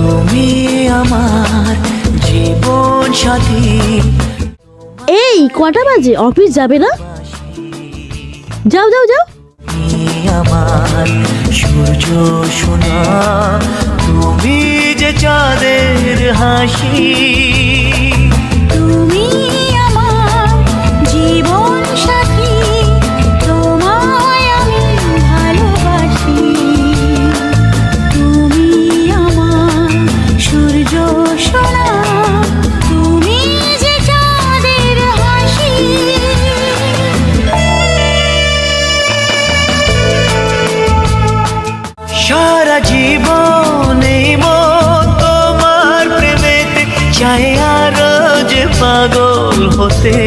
তুমি আমার জীবন সাথী। এই কটা বাজে? অফিস যাবে না? যাও যাও যাও। আমার সূর্য সোনা, তুমি যে চাঁদের হাসি। তুমি আমার জীবন সাথী, তোমায় আমি ভালোবাসি। তুমি আমার সূর্য সোনা, তুমি যে চাঁদের হাসি। সারা জীবন এই মন তোমার প্রেমেতে চাই আরো যে পাগল হতে।